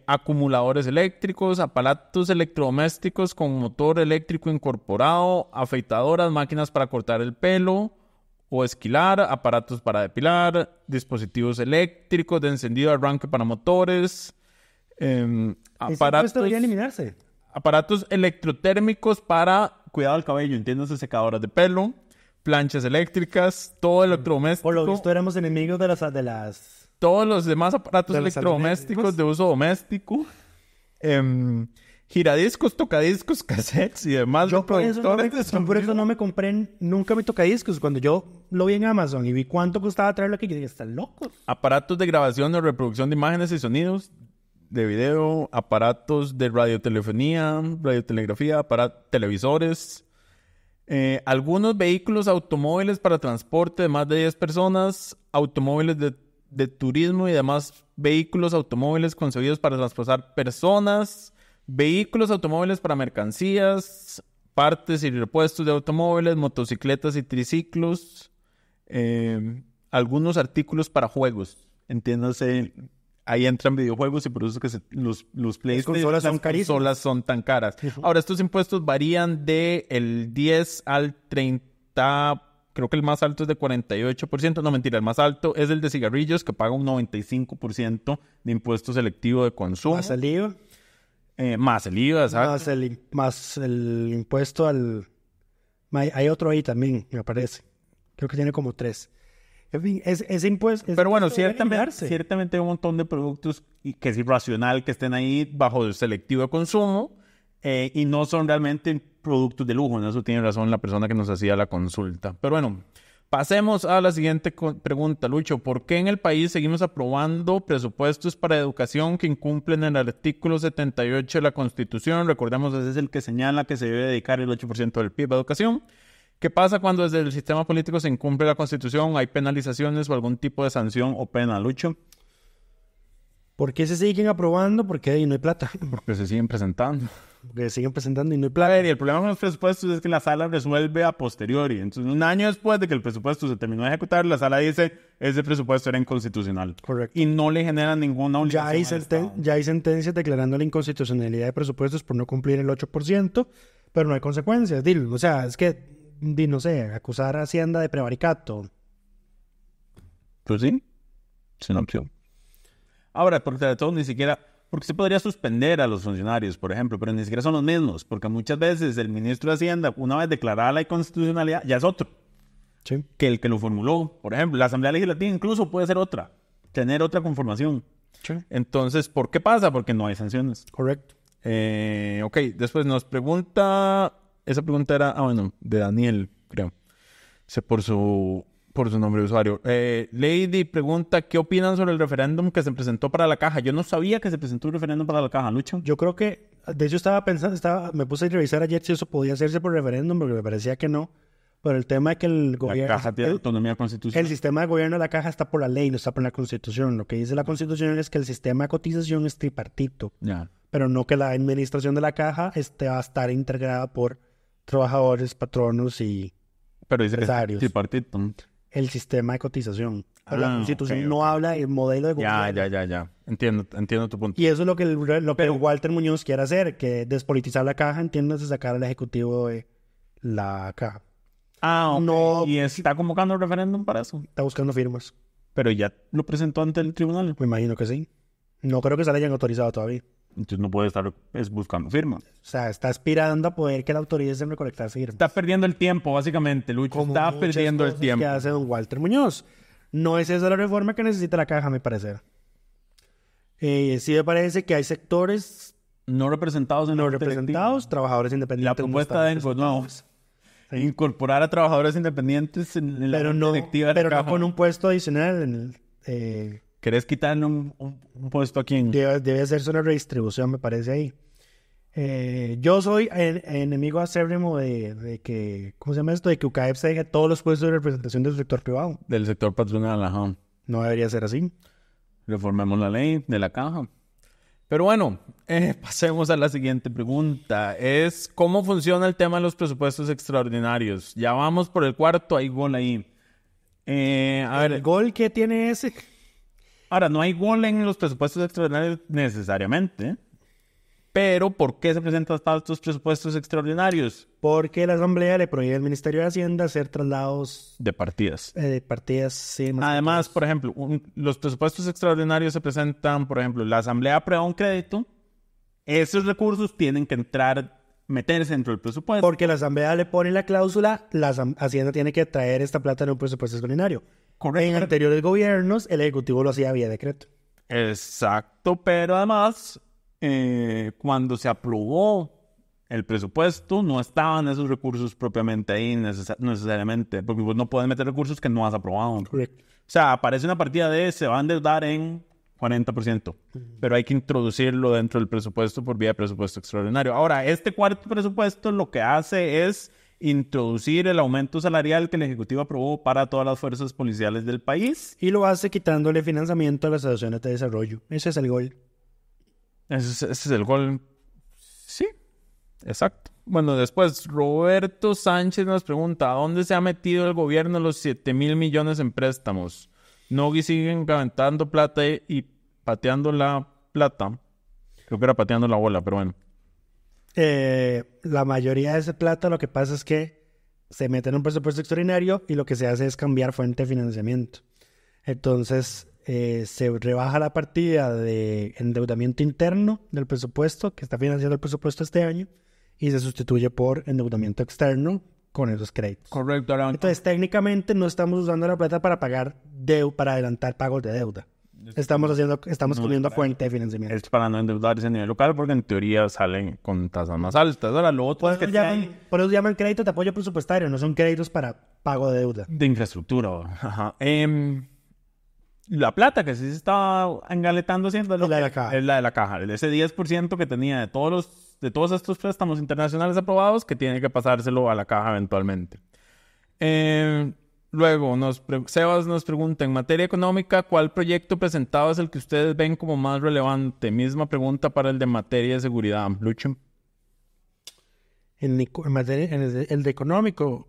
acumuladores eléctricos, aparatos electrodomésticos con motor eléctrico incorporado, afeitadoras, máquinas para cortar el pelo o esquilar, aparatos para depilar, dispositivos eléctricos de encendido, arranque para motores, aparatos, debería eliminarse. Aparatos electrotérmicos para cuidado del cabello, entiéndase, secadoras de pelo, planchas eléctricas, todo electrodoméstico. Por lo visto éramos enemigos de las todos los demás aparatos electrodomésticos de uso doméstico, giradiscos, tocadiscos, cassettes y demás. Yo por eso no me compré nunca mi tocadiscos. Cuando yo lo vi en Amazon y vi cuánto costaba traerlo aquí, yo dije, están locos. Aparatos de grabación o reproducción de imágenes y sonidos, de video, aparatos de radiotelefonía, radiotelegrafía, televisores, algunos vehículos automóviles para transporte de más de 10 personas, automóviles de turismo y demás vehículos automóviles concebidos para transportar personas, vehículos automóviles para mercancías, partes y repuestos de automóviles, motocicletas y triciclos, algunos artículos para juegos. Entiéndase, ahí entran videojuegos y por eso es que los PlayStation, las consolas son tan caras. Ahora, estos impuestos varían del 10 al 30%. Creo que el más alto es de 48%. No, mentira, el más alto es el de cigarrillos, que paga un 95% de impuesto selectivo de consumo. ¿Más el IVA? Más el IVA, exacto. Más el impuesto al... Hay otro ahí también, me parece. Creo que tiene como 3. En fin, ese impuesto... Pero bueno, ciertamente hay un montón de productos que es irracional que estén ahí bajo el selectivo de consumo y no son realmente productos de lujo. En eso tiene razón la persona que nos hacía la consulta. Pero bueno, pasemos a la siguiente pregunta, Lucho. ¿Por qué en el país seguimos aprobando presupuestos para educación que incumplen el artículo 78 de la Constitución? Recordemos, ese es el que señala que se debe dedicar el 8% del PIB a educación. ¿Qué pasa cuando desde el sistema político se incumple la Constitución? ¿Hay penalizaciones o algún tipo de sanción o pena, Lucho? ¿Por qué se siguen aprobando? Porque ahí no hay plata. Porque se siguen presentando. Porque se siguen presentando y no hay plata. A ver, y el problema con los presupuestos es que la sala resuelve a posteriori. Entonces, un año después de que el presupuesto se terminó de ejecutar, la sala dice, ese presupuesto era inconstitucional. Correcto. Y no le genera ninguna obligación. Ya hay sentencias declarando la inconstitucionalidad de presupuestos por no cumplir el 8%, pero no hay consecuencias. O sea, es que, no sé, acusar a Hacienda de prevaricato. Pues sí, es una opción. Ahora, porque de todo ni siquiera... Porque se podría suspender a los funcionarios, por ejemplo, pero ni siquiera son los mismos, porque muchas veces el ministro de Hacienda, una vez declarada la inconstitucionalidad, ya es otro. Sí. Que el que lo formuló. Por ejemplo, la Asamblea Legislativa incluso puede ser otra, tener otra conformación. Sí. Entonces, ¿por qué pasa? Porque no hay sanciones. Correcto. Ok, después nos pregunta... Esa pregunta era, de Daniel, creo. Sé por su nombre de usuario. Lady pregunta, ¿qué opinan sobre el referéndum que se presentó para la caja? Yo no sabía que se presentó un referéndum para la caja, Lucho. Yo creo que, de hecho estaba pensando, me puse a revisar ayer si eso podía hacerse por referéndum, porque me parecía que no, Pero el tema es que el La gobierno... caja tiene autonomía constitucional. El sistema de gobierno de la caja está por la ley, no está por la Constitución. Lo que dice la Constitución es que el sistema de cotización es tripartito, Ya. pero no que la administración de la caja va a estar integrada por trabajadores, patronos y Pero dice que es empresarios. tripartito. El sistema de cotización. Pero la Ah, Constitución ok, no ok. habla del modelo de gobierno. Ya. Entiendo tu punto. Y eso es lo que Walter Muñoz quiere hacer, que despolitizar la caja, entiéndase, sacar al Ejecutivo de la caja. Ok. No. Y está convocando un referéndum para eso. Está buscando firmas. Pero ya lo presentó ante el tribunal. Me imagino que sí. No creo que se la hayan autorizado todavía. Entonces no puede estar buscando firmas. O sea, está aspirando a poder que la autoricen recolectar firmas. Está perdiendo el tiempo, básicamente, Lucho. Como Está muchas perdiendo el cosas tiempo. que hace don Walter Muñoz. No es esa la reforma que necesita la caja, me parece. Sí me parece que hay sectores No representados en la no Junta representados, trabajadores Directiva. independientes. La propuesta de Engo, no. Incorporar a trabajadores independientes en la pero Junta no, Directiva de la pero no Caja. con un puesto adicional. ¿Querés quitarle un puesto a quién? Debe hacerse una redistribución, me parece ahí. Yo soy enemigo acérrimo de que, ¿cómo se llama esto? De que UCAEP se deje todos los puestos de representación del sector privado. Del sector patronal, ajá. No debería ser así. Reformemos la ley de la caja. Pero bueno, pasemos a la siguiente pregunta. Es, ¿cómo funciona el tema de los presupuestos extraordinarios? Ya vamos por el cuarto, hay gol ahí. A ver, ¿El gol que tiene ese? ahora, no hay gol en los presupuestos extraordinarios necesariamente. Pero, ¿por qué se presentan estos presupuestos extraordinarios? Porque la Asamblea le prohíbe al Ministerio de Hacienda hacer traslados De partidas. de partidas. Sí, más Además, por ejemplo, los presupuestos extraordinarios se presentan, por ejemplo, la Asamblea aprueba un crédito, esos recursos tienen que meterse dentro del presupuesto. porque la Asamblea le pone la cláusula, la Hacienda tiene que traer esta plata en un presupuesto extraordinario. Correcto. En anteriores gobiernos, el Ejecutivo lo hacía vía decreto. Exacto, pero además, cuando se aprobó el presupuesto, no estaban esos recursos propiamente ahí necesariamente, porque vos no puedes meter recursos que no has aprobado. Correcto. O sea, aparece una partida de se va a endeudar en 40%, pero hay que introducirlo dentro del presupuesto por vía de presupuesto extraordinario. Ahora, este cuarto presupuesto lo que hace es introducir el aumento salarial que el Ejecutivo aprobó para todas las fuerzas policiales del país. Y lo hace quitándole financiamiento a las asociaciones de desarrollo. Ese es el gol. Ese es el gol. Sí, exacto. Bueno, después Roberto Sánchez nos pregunta, ¿a dónde se ha metido el gobierno los 7,000 millones en préstamos? Nogui siguen aventando plata y pateando la plata. Creo que era pateando la bola, pero bueno. La mayoría de esa plata lo que pasa es que se mete en un presupuesto extraordinario y lo que se hace es cambiar fuente de financiamiento. Entonces, se rebaja la partida de endeudamiento interno del presupuesto que está financiando el presupuesto este año y se sustituye por endeudamiento externo con esos créditos. Correcto. Ahora, Entonces, técnicamente no estamos usando la plata para pagar para adelantar pagos de deuda. Estamos poniendo fuente de financiamiento. es para no endeudarse a nivel local porque en teoría salen con tasas más altas. Ahora, lo otro es que Por eso llaman créditos de apoyo presupuestario, no son créditos para pago de deuda. de infraestructura. Ajá. La plata que sí se estaba engaletando haciendo Es la de la caja. es la de la caja. Ese 10% que tenía de todos estos préstamos internacionales aprobados que tiene que pasárselo a la caja eventualmente. Luego, Sebas nos pregunta, en materia económica, ¿cuál proyecto presentado es el que ustedes ven como más relevante? Misma pregunta para el de materia de seguridad. Lucho. En el de económico,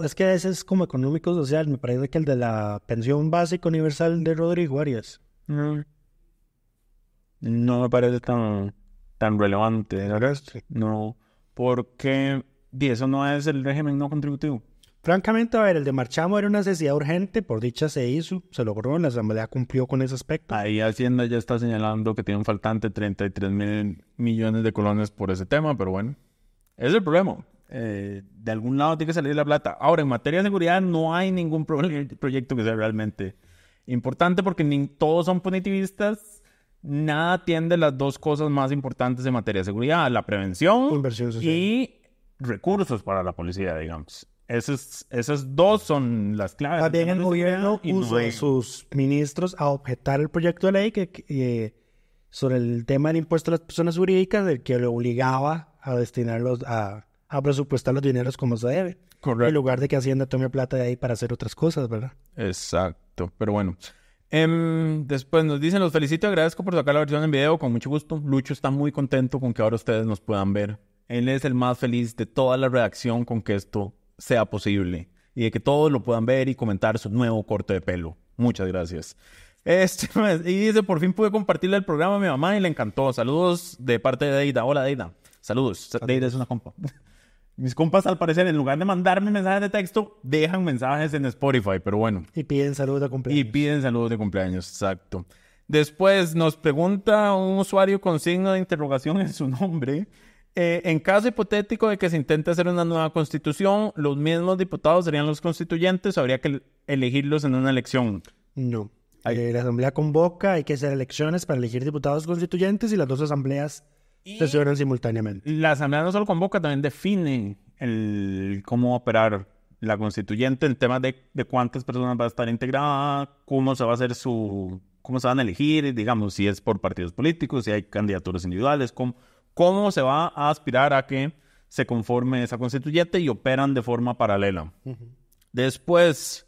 es que ese es como económico social, me parece que el de la pensión básica universal de Rodrigo Arias. No me parece tan relevante. No, porque eso no es el régimen no contributivo. Francamente, a ver, el de Marchamo era una necesidad urgente, por dicha se hizo, se logró, la Asamblea cumplió con ese aspecto. Ahí Hacienda ya está señalando que tiene un faltante 33,000 millones de colones por ese tema, pero bueno, ese es el problema. De algún lado tiene que salir la plata. Ahora, en materia de seguridad no hay ningún proyecto que sea realmente importante porque todos son punitivistas. Nada atiende las dos cosas más importantes en materia de seguridad, la prevención Inversión social. y recursos para la policía, digamos. Esas dos son las claves. Más bien el gobierno usó a sus ministros a objetar el proyecto de ley sobre el tema del impuesto a las personas jurídicas, del que le obligaba a destinarlos a a presupuestar los dineros como se debe. Correcto. En lugar de que Hacienda tome plata de ahí para hacer otras cosas, ¿verdad? Exacto, pero bueno. Después nos dicen, los felicito y agradezco por sacar la versión en video, con mucho gusto. Lucho está muy contento con que ahora ustedes nos puedan ver. Él es el más feliz de toda la redacción con que esto sea posible y de que todos lo puedan ver y comentar su nuevo corte de pelo. Muchas gracias. Y dice, por fin pude compartirle el programa a mi mamá y le encantó. Saludos de parte de Deida. Hola, Deida. Saludos. Deida es una compa. Mis compas, al parecer, en lugar de mandarme mensajes de texto, dejan mensajes en Spotify, pero bueno. Y piden saludos de cumpleaños. Exacto. Después nos pregunta un usuario con signo de interrogación en su nombre. En caso hipotético de que se intente hacer una nueva constitución, ¿los mismos diputados serían los constituyentes o habría que elegirlos en una elección? No. La asamblea convoca, hay que hacer elecciones para elegir diputados constituyentes y las dos asambleas sesionan simultáneamente. La asamblea no solo convoca, también define cómo operar la constituyente en temas de cuántas personas va a estar integrada, cómo se va a hacer cómo se van a elegir, digamos, si es por partidos políticos, si hay candidaturas individuales, cómo se va a aspirar a que se conforme esa constituyente y operan de forma paralela. Después,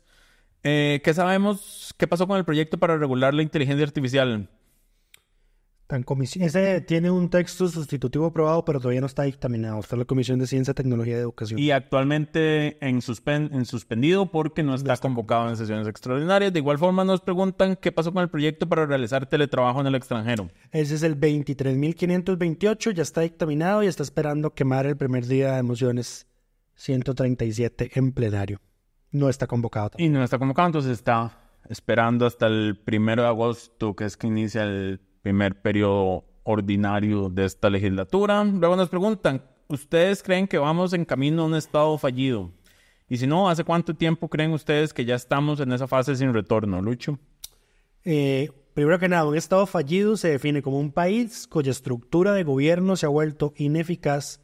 ¿qué sabemos? ¿Qué pasó con el proyecto para regular la inteligencia artificial? Ese tiene un texto sustitutivo aprobado, pero todavía no está dictaminado. Está en la Comisión de Ciencia, Tecnología y Educación. Y actualmente en suspendido porque no está convocado en sesiones extraordinarias. De igual forma nos preguntan qué pasó con el proyecto para realizar teletrabajo en el extranjero. Ese es el 23.528, ya está dictaminado y está esperando quemar el primer día de mociones 137 en plenario. No está convocado tampoco. Y no está convocado, entonces está esperando hasta el 1 de agosto, que es que inicia el primer periodo ordinario de esta legislatura. Luego nos preguntan, ¿ustedes creen que vamos en camino a un estado fallido? Y si no, ¿hace cuánto tiempo creen ustedes que ya estamos en esa fase sin retorno, Lucho? Primero que nada, un estado fallido se define como un país cuya estructura de gobierno se ha vuelto ineficaz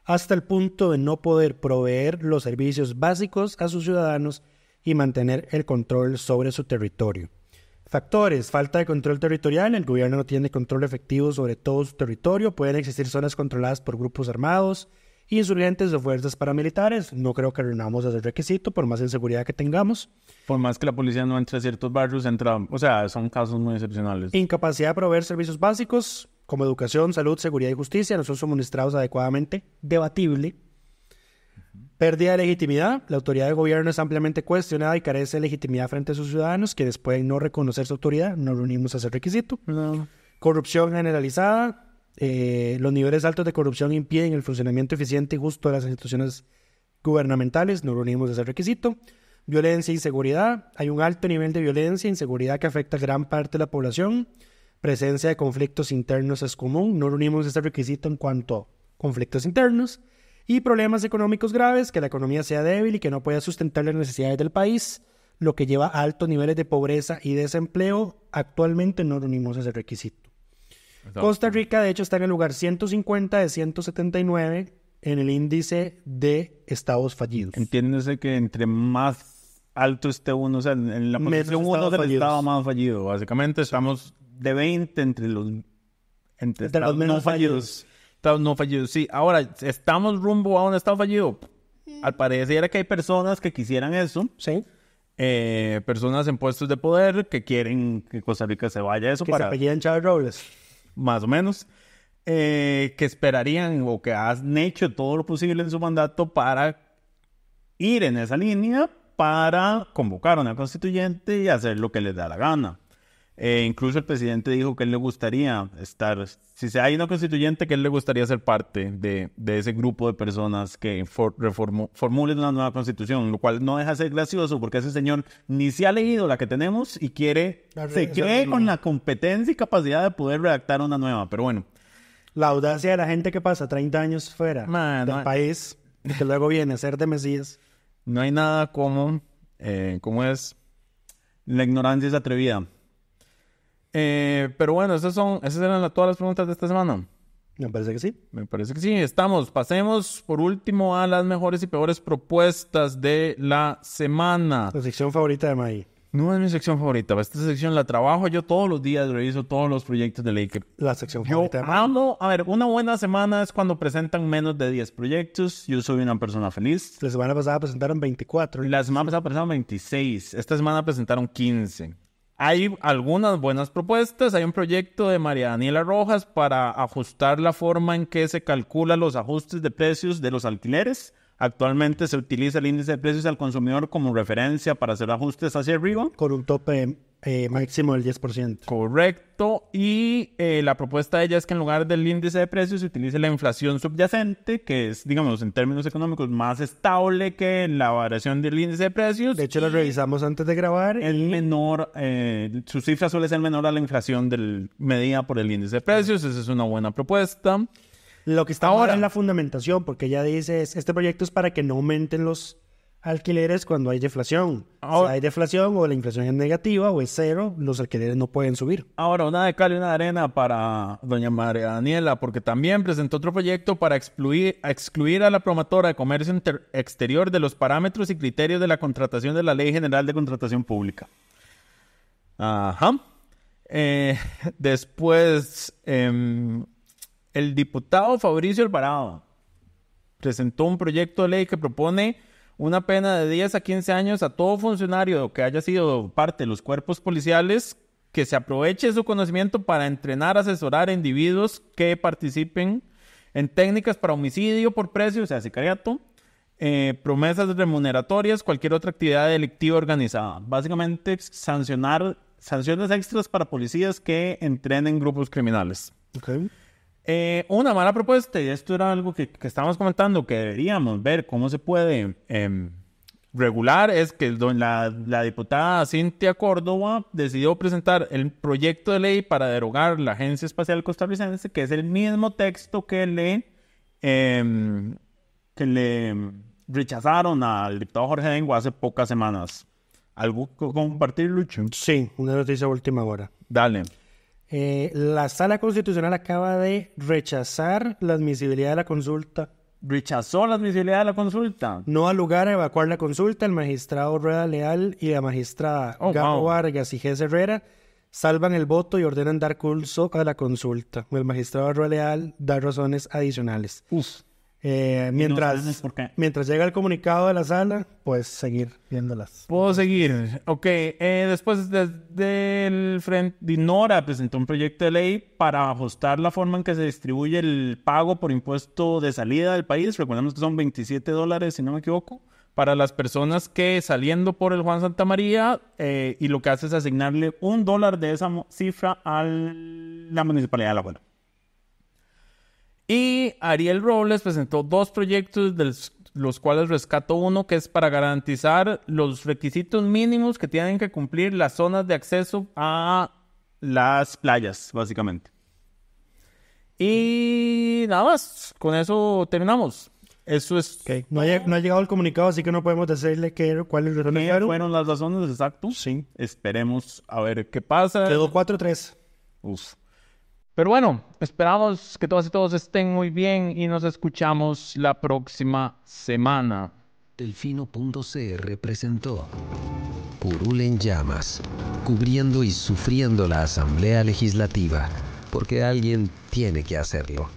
hasta el punto de no poder proveer los servicios básicos a sus ciudadanos y mantener el control sobre su territorio. Factores: falta de control territorial, el gobierno no tiene control efectivo sobre todo su territorio, pueden existir zonas controladas por grupos armados, insurgentes o fuerzas paramilitares. No creo que reunamos ese requisito, por más inseguridad que tengamos. Por más que la policía no entre a ciertos barrios, o sea, son casos muy excepcionales. Incapacidad de proveer servicios básicos como educación, salud, seguridad y justicia no son suministrados adecuadamente, debatible. Pérdida de legitimidad. La autoridad del gobierno es ampliamente cuestionada y carece de legitimidad frente a sus ciudadanos, quienes pueden no reconocer su autoridad. No reunimos ese requisito. No. Corrupción generalizada. Los niveles altos de corrupción impiden el funcionamiento eficiente y justo de las instituciones gubernamentales. No reunimos ese requisito. Violencia e inseguridad. Hay un alto nivel de violencia e inseguridad que afecta a gran parte de la población. Presencia de conflictos internos es común. No reunimos ese requisito en cuanto a conflictos internos. Y problemas económicos graves, que la economía sea débil y que no pueda sustentar las necesidades del país, lo que lleva a altos niveles de pobreza y desempleo. Actualmente no reunimos ese requisito. Exacto. Costa Rica, de hecho, está en el lugar 150 de 179 en el índice de estados fallidos. Entiéndese que entre más alto esté uno, o sea, en la posición 1 del estado más fallido. Básicamente estamos de 20 entre los menos no fallidos. Estados no fallidos, sí. Ahora, ¿estamos rumbo a un estado fallido? Al parecer que hay personas que quisieran eso. Sí. Personas en puestos de poder que quieren que Costa Rica se vaya a eso. Que se apellidan Chávez Robles. Más o menos. Que esperarían o que han hecho todo lo posible en su mandato para ir en esa línea, para convocar a una constituyente y hacer lo que les da la gana. Incluso el presidente dijo que él le gustaría estar, si hay una constituyente, que él le gustaría ser parte de ese grupo de personas que formulen una nueva constitución, lo cual no deja de ser gracioso porque ese señor ni se ha leído la que tenemos y se cree con la competencia y capacidad de poder redactar una nueva, pero bueno. La audacia de la gente que pasa 30 años fuera del país y que luego viene a ser de Mesías. No hay nada como es la ignorancia es atrevida. Pero bueno, esas eran todas las preguntas de esta semana. Me parece que sí. Me parece que sí. Pasemos por último a las mejores y peores propuestas de la semana. La sección favorita de May. No es mi sección favorita. Esta sección la trabajo yo todos los días, reviso todos los proyectos de ley que... La sección Yo favorita. hablo... A ver, una buena semana es cuando presentan menos de 10 proyectos. Yo soy una persona feliz. La semana pasada presentaron 24. La semana pasada presentaron 26. Esta semana presentaron 15. Hay algunas buenas propuestas. Hay un proyecto de María Daniela Rojas para ajustar la forma en que se calculan los ajustes de precios de los alquileres. Actualmente se utiliza el índice de precios al consumidor como referencia para hacer ajustes hacia arriba. Con un tope máximo del 10%. Correcto. Y la propuesta de ella es que en lugar del índice de precios se utilice la inflación subyacente, que es, digamos, en términos económicos más estable que la variación del índice de precios. De hecho, lo revisamos antes de grabar. Es menor, su cifra suele ser menor a la inflación medida por el índice de precios. Esa es una buena propuesta. Lo que está ahora en la fundamentación, porque ella dice, este proyecto es para que no aumenten los alquileres cuando hay deflación. Si hay deflación o la inflación es negativa o es cero, los alquileres no pueden subir. Ahora, una de cal y una de arena para doña María Daniela, porque también presentó otro proyecto para excluir a la promotora de comercio exterior de los parámetros y criterios de la contratación de la Ley General de Contratación Pública. Ajá. Después... el diputado Fabricio Alvarado presentó un proyecto de ley que propone una pena de 10 a 15 años a todo funcionario que haya sido parte de los cuerpos policiales que se aproveche de su conocimiento para entrenar, asesorar a individuos que participen en técnicas para homicidio por precio, o sea, sicariato, promesas remuneratorias, cualquier otra actividad delictiva organizada. Básicamente, sanciones extras para policías que entrenen grupos criminales. Okay. Una mala propuesta, y esto era algo que estábamos comentando, que deberíamos ver cómo se puede regular, es que la diputada Cintia Córdoba decidió presentar el proyecto de ley para derogar la Agencia Espacial Costarricense, que es el mismo texto que le rechazaron al diputado Jorge Dengo hace pocas semanas. ¿Algo que compartir, Lucho? Sí, una noticia de última hora. Dale. La Sala Constitucional acaba de rechazar la admisibilidad de la consulta. ¿Rechazó la admisibilidad de la consulta? No da lugar a evacuar la consulta. El magistrado Rueda Leal y la magistrada Gabo Vargas y Gés Herrera salvan el voto y ordenan dar curso a la consulta. El magistrado Rueda Leal da razones adicionales. Mientras llega el comunicado de la sala, pues seguir viéndolas. Puedo seguir. Ok. Después desde el Frente Dinora presentó un proyecto de ley para ajustar la forma en que se distribuye el pago por impuesto de salida del país. Recordemos que son $27, si no me equivoco, para las personas que saliendo por el Juan Santamaría, y lo que hace es asignarle $1 de esa cifra a la Municipalidad de Alajuela. Y Ariel Robles presentó 2 proyectos, de los cuales rescato uno, que es para garantizar los requisitos mínimos que tienen que cumplir las zonas de acceso a las playas, básicamente. Y nada más, con eso terminamos. Eso es... Okay. No ha llegado el comunicado, así que no podemos decirle cuáles fueron las razones, exacto. Sí. Esperemos a ver qué pasa. Quedó 4-3. Uf. Pero bueno, esperamos que todas y todos estén muy bien y nos escuchamos la próxima semana. Delfino.cr presentó Curul en llamas, cubriendo y sufriendo la Asamblea Legislativa, porque alguien tiene que hacerlo.